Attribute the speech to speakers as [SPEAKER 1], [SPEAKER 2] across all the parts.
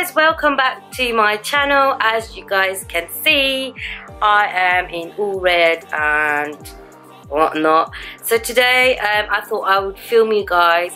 [SPEAKER 1] guys, welcome back to my channel. As you guys can see, I am in all red and whatnot. So today I thought I would film you guys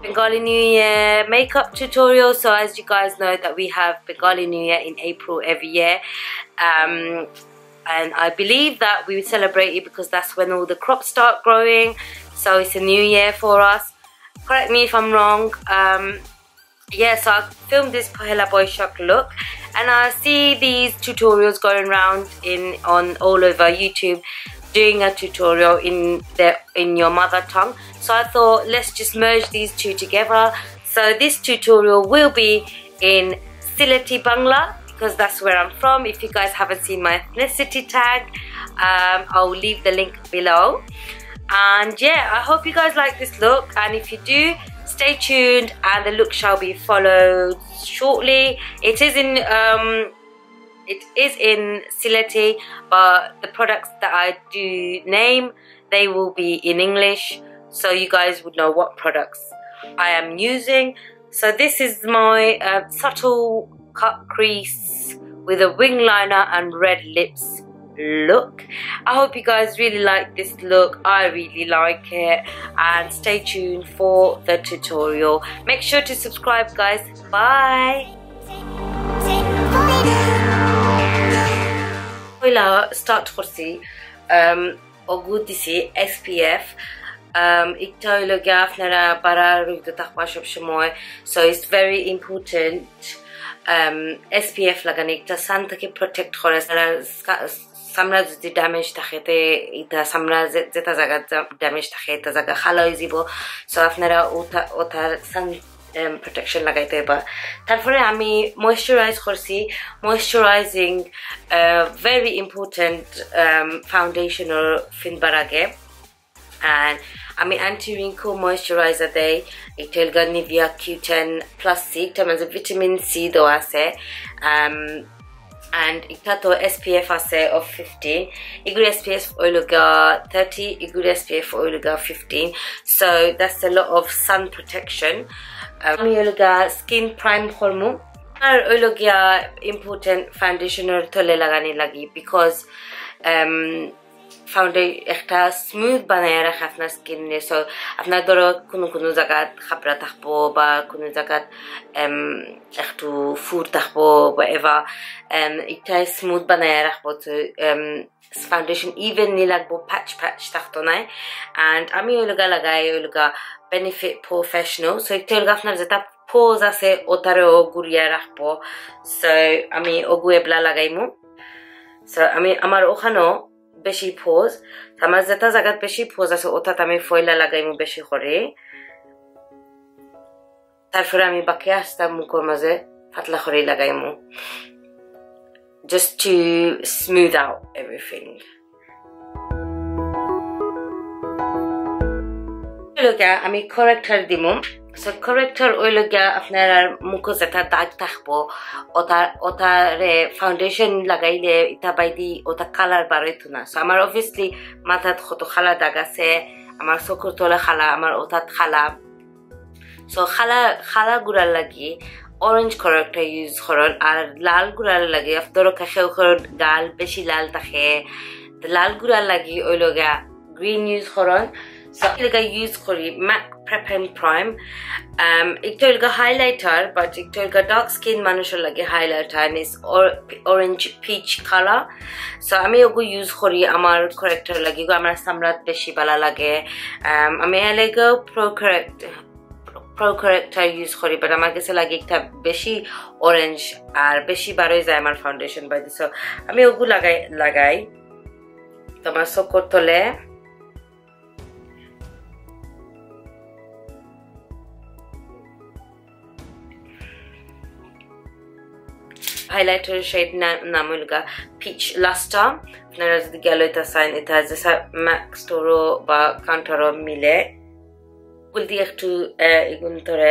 [SPEAKER 1] Bengali New Year makeup tutorial. So as you guys know that we have Bengali New Year in April every year, and I believe that we celebrate it because that's when all the crops start growing. So it's a new year for us. Correct me if I'm wrong. Yeah, so I filmed this Pohela boishakh look, and I see these tutorials going around on all over YouTube, doing a tutorial in your mother tongue. So I thought let's just merge these two together. So this tutorial will be in Sylheti Bangla because that's where I'm from. If you guys haven't seen my ethnicity tag, I'll leave the link below. And yeah, I hope you guys like this look, and if you do, stay tuned and the look shall be followed shortly. It is in Sylheti, but the products that I do name, they will be in English, so you guys would know what products I am using. So this is my subtle cut crease with a wing liner and red lips look. I hope you guys really like this look. I really like it, and stay tuned for the tutorial. Make sure to subscribe, guys. Bye. Start করছি ওগু দিছি SPF একটা হইলো গিয়া আপনারা পাড়া রোদ থাকবা সব সময়, so it's very important SPF লাগানি একটা সান থেকে প্রটেক্ট করে। সামরা যদি ড্যামেজ থাকে তে এটা সামরা যেটা জায়গা ড্যামেজ থাকে এটা জায়গা খালা হয়ে যাব, সো আপনারা ওটার সান protection লাগাইতে হইবা। তারপরে আমি ময়েশ্চারাইজ করছি, ময়েশ্চারাইজিং very important foundational ফিনবার আগে, and আমি anti wrinkle moisturizer দেই। এটা হলো Nivea Q10 Plus C, এটা মানে ভিটামিন সি দেওয়া আছে, and এটা তো SPF আছে of 15, এগুলো SPF হইলো 30, এগুলো SPF হইলো 15, so that's a lot of sun protection. আমি হইলো skin prime করমু, আর হইলো important foundationer তলে লাগানি লাগি, because একটা স্মুথ বানায় রাখে আপনার স্কিনে। সো আপনার ধরো কোনো জায়গাত খাপড়া থাকবো বা কোনো জায়গাত একটু ফুর থাকবো বা এভার, এটা স্মুথ বানায় রাখবো। তো ফাউন্ডেশন ইভেনলি লাগবো, প্যাচ থাকতো না। অ্যান্ড আমি ওই লাগাই ওই বেনিফিট প্রফেশনাল, সো এটা আপনার যেটা পোজ আছে ওটারেও গুড়িয়ে রাখবো। সো আমি ওগু এবলা লাগাইমু। সো আমার ওখানেও বেশি পোজ, আমার যেটা জায়গাত বেশি পোজ আছে ওটাত আমি ফয়লা লাগাইমু বেশি করে। তারপরে আমি বাকি আসতা মুখের মাঝে পাতলা করে লাগাইমু, just to smooth out everything. আমি corrector দিমু। সো corrector ওইলো আপনার মুখে যেটা দাগ থাকবো ওটারে ফাউন্ডেশন লাগাইলে এটা বাইদি ওটা কালার বাড়াইতো না। সো আমার অবভিয়াসলি মাথাত কত খালা দাগ আছে, আমার চকুর তলে খালা, আমার ওটাত খালা। সো খালা গুড়ার লাগি অরেঞ্জ corrector ইউজ করন, আর লাল গুড়ার লাগে ধরো কাছে গাল বেশি লাল থাকে, লাল গুড়ার লাগি ওইলো গ্রিন ইউজ করন। So I use MAC Prep and Prime. It's a highlighter, but it's a dark skin মানুষের লাগে highlighter, and it's orange peach color. So আমি ওগু ইউজ করি আমার corrector লাগে, আমার সামরাত বেশি ভালো লাগে। আমি এলাকা pro corrector ইউজ করি, বাট আমার কাছে লাগে একটা বেশি অরেঞ্জ আর বেশি বাড়াই যায় আমার ফাউন্ডেশন বাইতে। সো আমি ওগু লাগাই তোমার চকুর তলে। highlighter shade নাম হইল Peach Luster। আপনারা যদি গেলে এটা সাইন, এটা যেসা MAC স্টোরও বা কাউন্টারও মিলে গুল দিয়ে একটু এগুন ধরে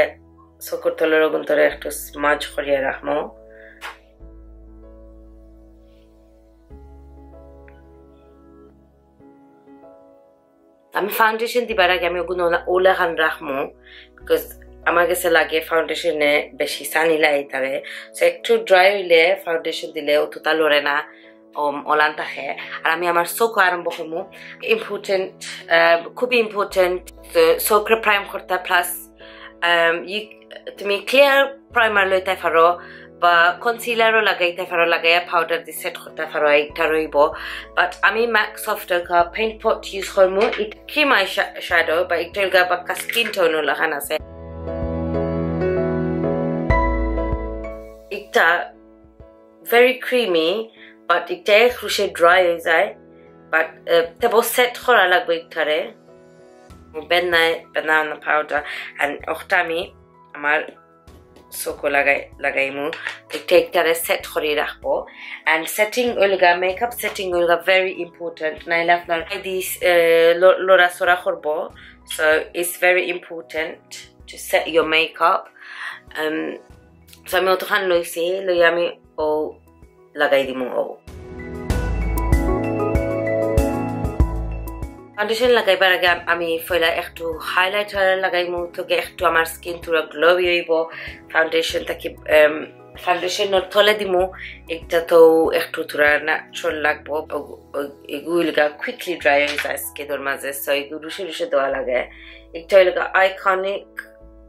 [SPEAKER 1] চকুর তলের ওগুন ধরে একটু স্মাজ করিয়ে রাখবো। আমি ফাউন্ডেশন দিবার আগে আমি ওগুলো ওলাখান রাখবো, বিকজ আমার কাছে লাগে ফাউন্ডেশনে বেশি সানি লাগে তারে সো একটু ড্রাই হইলে ফাউন্ডেশন দিলে অতটা লড়ে না ওলান থাকে আর আমি আমার চোখ আরম্ভ করবো ইম্পর্টেন্ট খুবই ইম্পর্টেন্ট চোখরে প্রাইম করতে প্লাস তুমি ক্লিয়ার প্রাইমার লইতে পারো বা কনসিলারও লাগাইতে পারো লাগাইয়া পাউডার দিয়ে সেট করতে পারো একটা রইব বাট আমি ম্যাক সফটের পেইন্ট পট ইউজ করবো এটা ক্রিম আই শ্যাডো বা একটা বা স্কিন টোনও লাগান আছে এটা very creamy but এটা খুশি ড্রাই হয়ে যায় বাট তেবো সেট করা লাগবে একটারে banana powder and ওটা আমি আমার চোখো লাগাইমু একটারে সেট করে রাখবো and setting ওইলগা মেকআপ সেটিং ওইলগা very important নাইলে আপনার দিস লড়া সরা করবো so it's very important to set your makeup so আমি অতখান লইছি লই আমি ও লাগাই দিমু ও ফাউন্ডেশন লাগাইবার আগে আমি ফয়লা একটু হাইলাইটার লাগাইমু তোকে একটু আমার স্কিন পুরো গ্লোই হইব ফাউন্ডেশন তাকে ফাউন্ডেশনের তলে দিমু একটা তো একটু তোরা ন্যাচারাল লাগবো এগুলিগা কুইকলি ড্রাই হয়ে যায় স্কিনের মাঝে সো এগুলো রুশে রুশে দেওয়া লাগে একটা হইলগা আইকনিক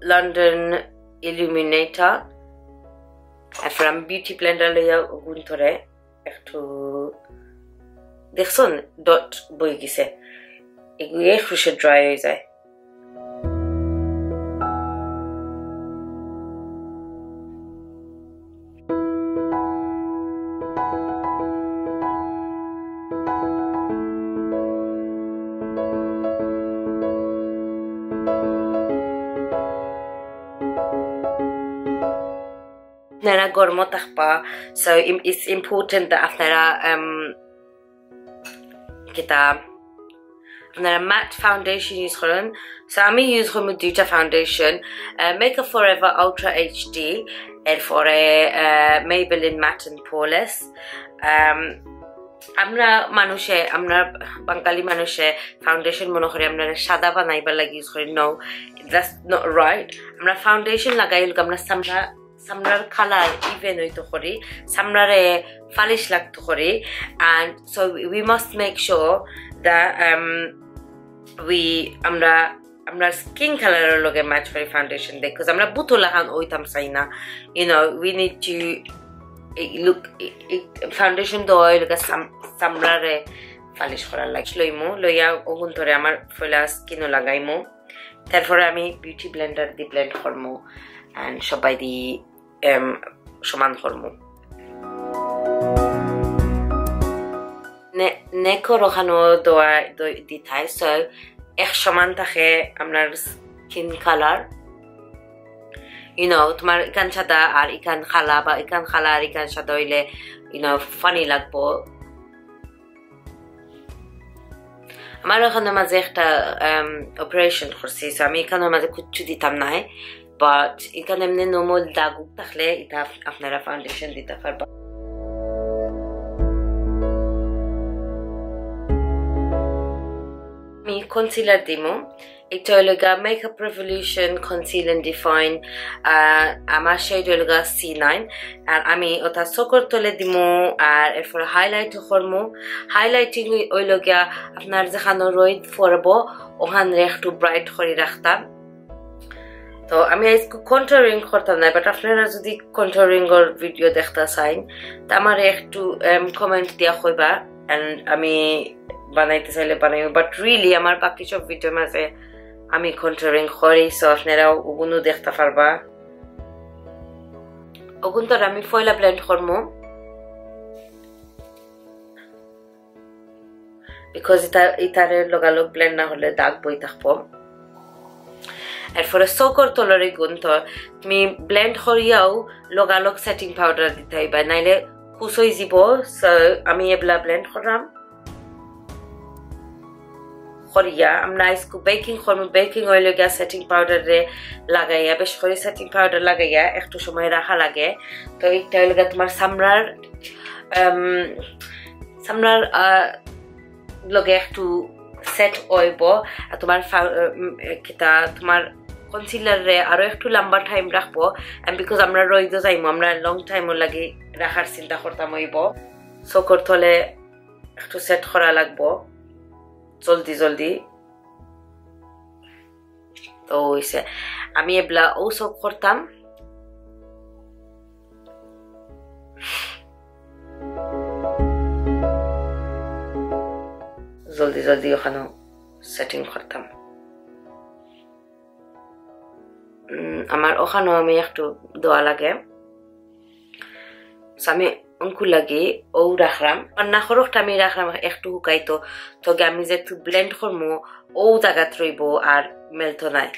[SPEAKER 1] লন্ডন ইলুমিনেটর এরপর আমি বিউটি ব্লেন্ডার লইয়া গুণ ধরে একটু দেখছুন ডট বই গেছে এগুলো খুশি ড্রাই হয়ে যায় আপনারা গরম থাকবা so it's important that আপনারা আপনারা matte foundation ইউজ করেন so আমি ইউজ করব দুইটা foundation Makeup Forever Ultra HD এরপরে Maybelline Matte and Poreless আমরা বাঙালি মানুষে ফাউন্ডেশন মনে করি আমরা সাদা বানাইবার লাগি ইউজ করি no that's not right আমরা ফাউন্ডেশন লাগাই আমরা সামরার কালার ইভেন হইতো করি সামরারে ফালিশ লাগতো করি and so we must make sure that আমরা স্কিন কালারের লগে ম্যাচ করি ফাউন্ডেশন দেই because আমরা বুতো লাগান ওইতাম চাই না you know we need to look foundation তো ওই লগে সামরারে ফালিশ করার লাগে লইমু লইয়া ওগুন ধরে আমার ফয়লা স্কিনও লাগাইমু তারপরে আমি বিউটি ব্লেন্ডার দি ব্লেন্ড করমু and সবাই দি সমান করমু নেকো রখানো দোয়া দিতাই সো এক সমান থাকে আপনার স্কিন কালার you know তোমার ইকান সাদা আর ইকান খালা বা ইকান খালা আর ইকান সাদা হইলে you know ফানি লাগবো আমার ওখানে মাঝে একটা অপারেশন করছি সো আমি এখানে মাঝে কিচ্ছু দিতাম নাই বাট এখানে এমনি নর্মাল দাগ থাকলে এটা আপনারা ফাউন্ডেশন দিতে পারবা আমি কনসিলার দিমু এটা হলো Makeup Revolution Conceal and Define আমার শেড হলো C9 আর আমি ওটা চোখের তলে দিমু আর এরপর হাইলাইট করমু হাইলাইটিং হইল গিয়া আপনার যেখানে রোদ পড়ব ওখানে একটু ব্রাইট করে রাখতাম তো আমি আজকে কন্ট্রোলিং করতাম না বাট আপনারা যদি কন্ট্রোলিং এর ভিডিও দেখতে চান তা আমার একটু কমেন্ট দিয়া কইবা এন্ড আমি বানাইতে চাইলে বানাইব বাট রিয়েলি আমার বাকি সব ভিডিও মাঝে আমি কন্ট্রোলিং করি সো আপনারা ওগুলো দেখতে পারবা ওগুন তো আমি ফয়লা ব্লেন্ড করমু বিকজ এটারে লগালগ ব্লেন্ড না হলে দাগ বই থাকবো এরপরে চোখের তলরে গুণ তো তুমি ব্লেন্ড করিয়াও লগালগ সেটিং পাউডার দিতে হইবা নাইলে খুশ হয়ে যাব সো আমি এবলা ব্লেন্ড করলাম করিয়া আমরা আজকে বেকিং করবো বেকিং অয়েল গিয়া সেটিং পাউডার লাগাইয়া বেশ করে সেটিং পাউডার লাগাইয়া একটু সময় রাখা লাগে তো এইটা হইল তোমার সামরার লগে একটু সেট হইব আর তোমার কনসিলার রে আরো একটু লম্বা টাইম রাখবো এন্ড বিকজ আমরা রইদো যাইমু আমরা লং টাইম লাগি রাখার চিন্তা করতাম হইব চোখর তলে একটু সেট করা লাগবো জলদি জলদি তো হইছে আমি এবলা ও সব করতাম জলদি জলদি ওখানে সেটিং করতাম আমার ওখানে আমি একটু দোয়া লাগে আমি অঙ্কু লাগে ও রাখলাম না খরকটা আমি রাখলাম একটু হুকাইতো তো আমি যেহেতু ব্লেন্ড করবো ও জায়গাত রইব আর মেলতো নাই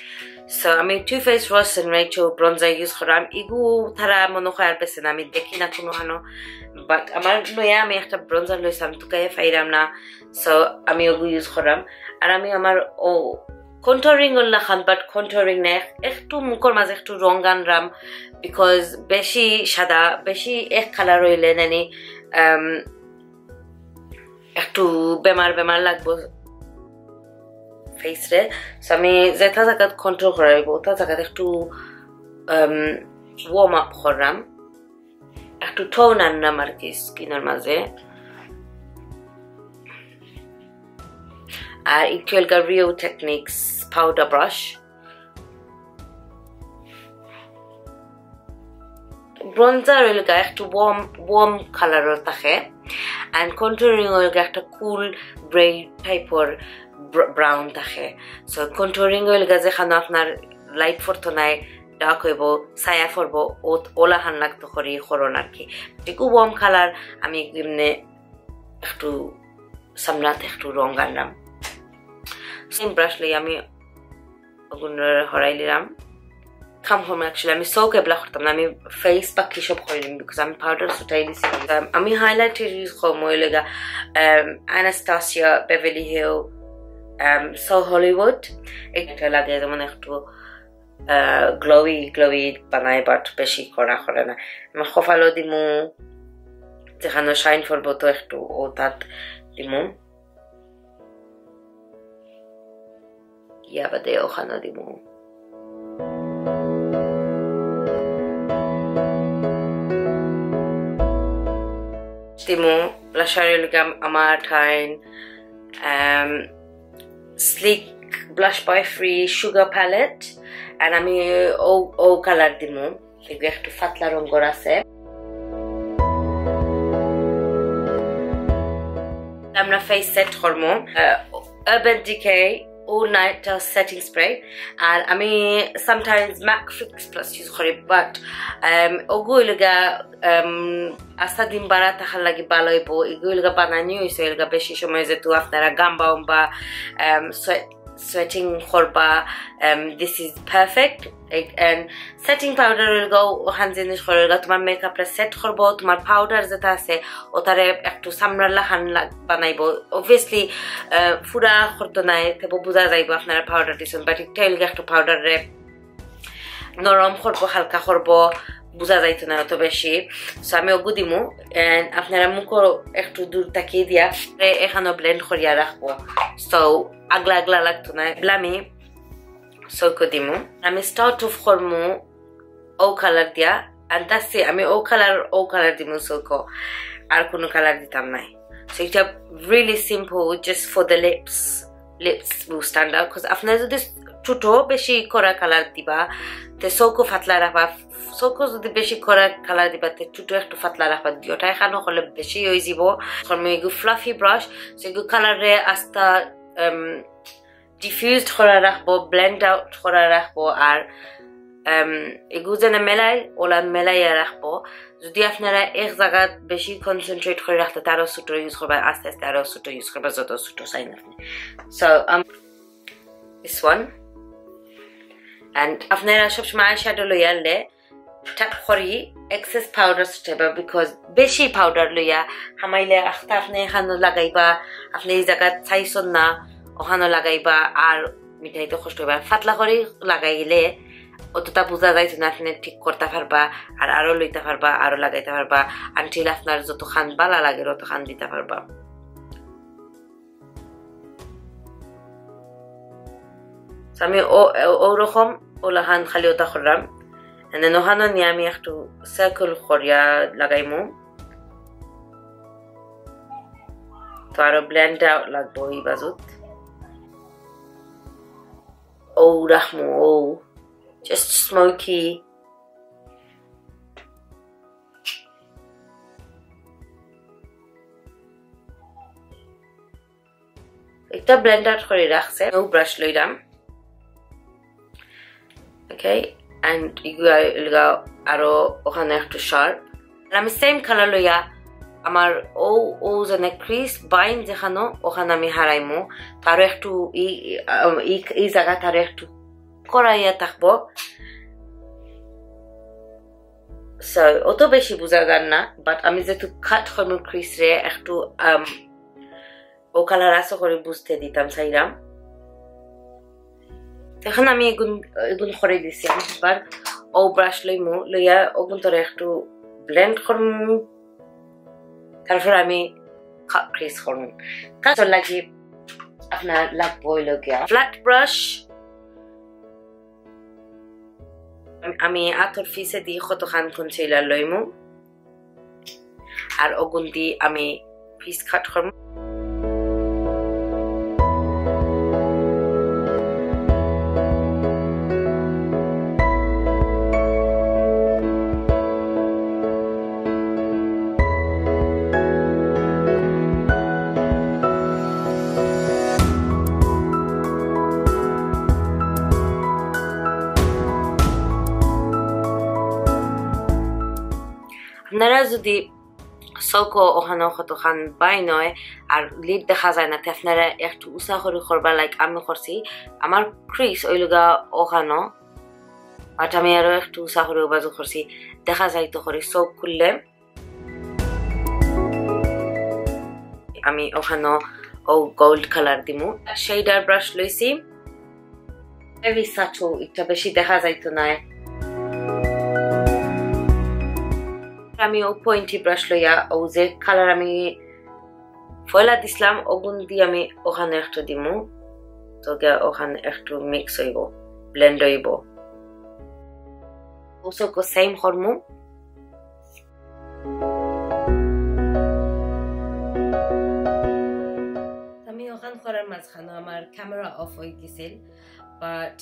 [SPEAKER 1] সো আমি to face wash and bronzer use করলাম ইগু তারা মনে হয় আর বেছে না আমি দেখি না কোনো হানো বাট আমার লইয়া আমি একটা ব্রঞ্জার লইছিলাম তুকাই ফাইরাম না সো আমি ওগু ইউজ করলাম আর আমি আমার ও কন্ট্রোলিং লাখান বাট কন্ট্রোলিং না একটু মুখের মাঝে একটু রং আনলাম বিকজ বেশি সাদা বেশি এক কালার হইলে নানি একটু বেমার বেমার লাগবো ফেস রে সো আমি যেটা জায়গা কন্ট্রোল করাইব ওটা জায়গা একটু ওয়ার্ম আপ করলাম একটু টোন আনলাম আর কি স্কিনের মাঝে আর ইকুয়াল real techniques powder brush bronzer ওইলগা একটু ওয়ার্ম কালারের থাকে এন্ড কন্ট্রোলিং ওইলগা একটা কুল গ্রে টাইপের ব্রাউন থাকে সো কন্ট্রোলিং ওইলগা যেখানে আপনার লাইট ফরতো নাই ডার্ক হইব ছায়া ফরব ওলা হান লাগতো করি করন আর কি একটু ওয়ার্ম কালার আমি এমনি একটু সামনাতে একটু রং আনলাম সেম ব্রাশ লই আমি হরাই নিলাম খাম খাম অ্যাকচুয়ালি আমি চৌক এবলা করতাম না আমি ফেস বাকি সব করে নিম বিকজ আমি পাউডার ছুটাই দিছি আমি হাইলাইটার ইউজ করব মই লগা অ্যানাস্টাসিয়া বেভারলি হিল সো হলিউড এটা লাগে যেমন একটু গ্লোই বানাই বাট বেশি করা করে না আমি কপালও দিমু যেখানে শাইন করবো তো একটু ও তাত দিমু ইয়া বাদে ওখানে দিমু দিমু ব্লাশারের লগে আমার ঠাইন স্লিক ব্লাশ বয় ফ্রি সুগার প্যালেট আর আমি ও কালার দিমু এগুলো একটু পাতলা রঙের আছে আমরা ফেস সেট করবো Urban Decay all night setting spray আর আমি sometimes MAC Fix Plus use করি বাট ওগুলোগা আস্তা দিন বাড়া থাকার লাগে ভালো হইব এগুলোগা বানানি হয়েছে এগুলো বেশি সময় যেহেতু আপনারা গাম্বা বা sweating করবা this is perfect and setting powder will go ওখান জিনিস করবা তোমার মেকআপটা সেট করবো তোমার পাউডার যেটা আছে ওটারে একটু সামরালা হান বানাইবো obviously পুরা করতে নাই তবে বোঝা যাইব আপনারা পাউডার দিছেন বাট একটু পাউডারে নরম করবো হালকা করবো বোঝা যাইতো না অত বেশি সো আমি ওগু দিমু আপনারা মুখও একটু দূর তাকিয়ে দিয়া এখানে ব্লেন্ড করিয়া রাখবো সো আগলা আগলা লাগতো না আমি সৌকো দিমু আমি স্টার্ট অফ করমু ও কালার দিয়া and that's it আমি ও কালার দিমু সৌকো আর কোনো কালার দিতাম নাই so এটা really simple just for the lips will stand out because আপনারা যদি ছোট বেশি করা কালার দিবা তে সৌকো ফাতলা রাখবা সৌকো যদি বেশি করা কালার দিবা তে ছোট একটু ফাতলা রাখবা দুটা এখানে হলে বেশি হয়ে যাব আমি এগু ফ্লাফি ব্রাশ সো এগু কালারে আস্তা diffused করা রাখবো ব্লেন্ড আউট করা রাখবো আর এগু যেন মেলাইয়া রাখবো যদি আপনারা এক জায়গা বেশি কনসেন্ট্রেট করে রাখতে তারও ছোট ইউজ করবা আস্তে আস্তে আরো ছোট ইউজ করবা যত ছোট চাই না সো this one and আপনারা সবসময় আইশ্যাডো লইয়া আনলে ট্যাপ করি এক্সেস পাউডার ছুটাইবা বিকজ বেশি পাউডার লইয়া হামাইলে আখতা আপনি এখানে লাগাইবা আপনি এই জায়গা চাইছেন না ওখানে লাগাইবা আর মিঠাইতে কষ্ট হইবা ফাতলা করে লাগাইলে অতটা বোঝা যাইতো না আপনি ঠিক করতে পারবা আর আরো লইতে পারবা আরো লাগাইতে পারবা আনটিল আপনার যত খান বালা লাগে তত খান দিতে পারবা আমি ওরকম ওলাহান খালি ওটা করলাম and then ওখানে নিয়ে আমি একটু সার্কেল করিয়া লাগাইমু তো আরো ব্লেন্ড আউট লাগবো এই বাজুত ও রাখমু ও just smoky একটা ব্লেন্ড আউট করে রাখছে ও ব্রাশ লইলাম okay and ইগুলা আরো ওখানে একটু শার্প আর আমি সেম কালার লইয়া আমার ও যেন ক্রিস বাইন যেখানে ওখানে আমি হারাইমু তারও একটু এই জায়গা তারও একটু করাইয়া থাকবো so অত বেশি বোঝা যান না বাট আমি যেহেতু কাট করবো ক্রিস রে একটু ও কালার আসো করে বুঝতে দিতাম চাইলাম এখন আমি এগুন করে দিছি আমি এবার ও ব্রাশ লইমু লইয়া ওগুন তোরে একটু ব্লেন্ড করমু তারপর আমি ক্রিস করমু কাজর লাগি আপনার লাগবো হইলো গিয়া ফ্ল্যাট ব্রাশ আমি আতর ফিসে দিয়ে কতখান কনসিলার লইমু আর ওগুন দিয়ে আমি পিস কাট করমু আপনারা যদি চৌকো ওখানে কতখান বাই নয় আর লিড দেখা যায় না আপনারা একটু উঁচা করে করবা লাইক আমি করছি আমার ক্রিস ওইলগা ওখানো বাট আমি আরো একটু উঁচা করে বাজু করছি দেখা যায় তো করে চৌক খুললে আমি ওখানে ও গোল্ড কালার দিমু শেডার ব্রাশ লইছি হেভি সাচো একটা বেশি দেখা যাইতো না আমি ও পয়েন্টি ব্রাশ লইয়া ও যে কালার আমি ফয়লা দিছিলাম ওগুন দিয়ে আমি ওখানে একটু দিমু তো ওখানে একটু মিক্স হইব ব্লেন্ড হইব ওসব সেম করমু আমি ওখান করার মাঝখানে আমার ক্যামেরা অফ হয়ে গেছিল বাট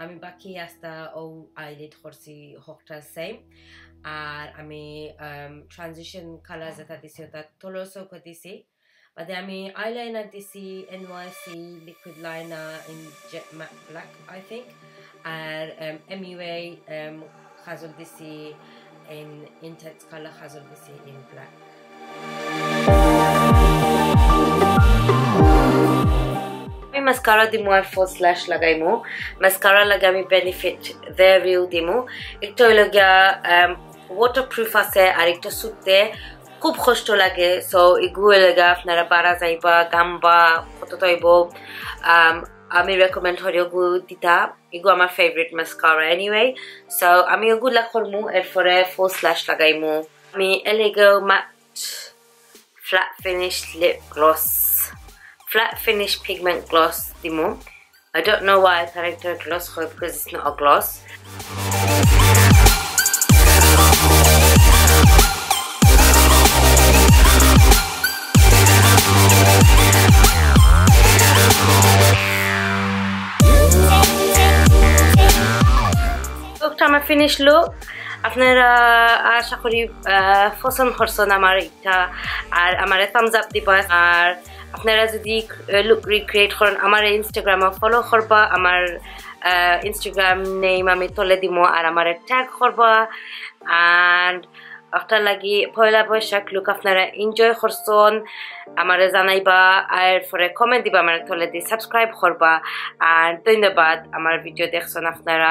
[SPEAKER 1] আমি বাকি আস্তা ও আইলাইট করছি হকটা সেম আর আমি ট্রানজিশন কালার যেটা দিছি ওটা তলৰ চৌকত দিছি বাদে আমি আইলাইনার দিছি NYC liquid liner in jet matte black I think আর MUA খাজল দিছি ইন ইনটেন্স কালার খাজল দিছি ইন ব্ল্যাক mascara dimu আর false lash লাগাইমু mascara লাগে আমি benefit the real দিমু একটা হইলো গিয়া waterproof আছে আর একটা সুতে খুব কষ্ট লাগে সো এগুলো লাগা আপনারা বাড়া যাইবা গাম্বা কত তইব আমি রেকমেন্ড হরিও গু দিতা এগু আমার ফেভারিট mascara anyway সো আমি এগুলা করমু এরপরে false lash লাগাইমু আমি এলেগো matte flat finish lip gloss flat finish pigment gloss দিমু I don't know why I character gloss হয় because it's not a gloss আমার ফিনিশ লুক আপনারা আশা করি পছন্দ করছেন আমার এটা আর আমার থামস আপ দিবা আর আপনারা যদি লুক রিক্রিয়েট করেন আমার ইনস্টাগ্রামে ফলো করবা আমার ইনস্টাগ্রাম নেম আমি তলে দিমু আর আমার ট্যাগ করবা and একটা লাগি পয়লা বৈশাখ লুক আপনারা এনজয় করছেন আমারে জানাইবা আর পরে কমেন্ট দিবা আমার তলে দি সাবস্ক্রাইব করবা আর ধন্যবাদ আমার ভিডিও দেখছেন আপনারা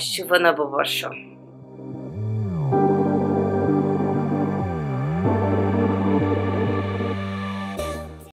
[SPEAKER 1] শুভ নববর্ষ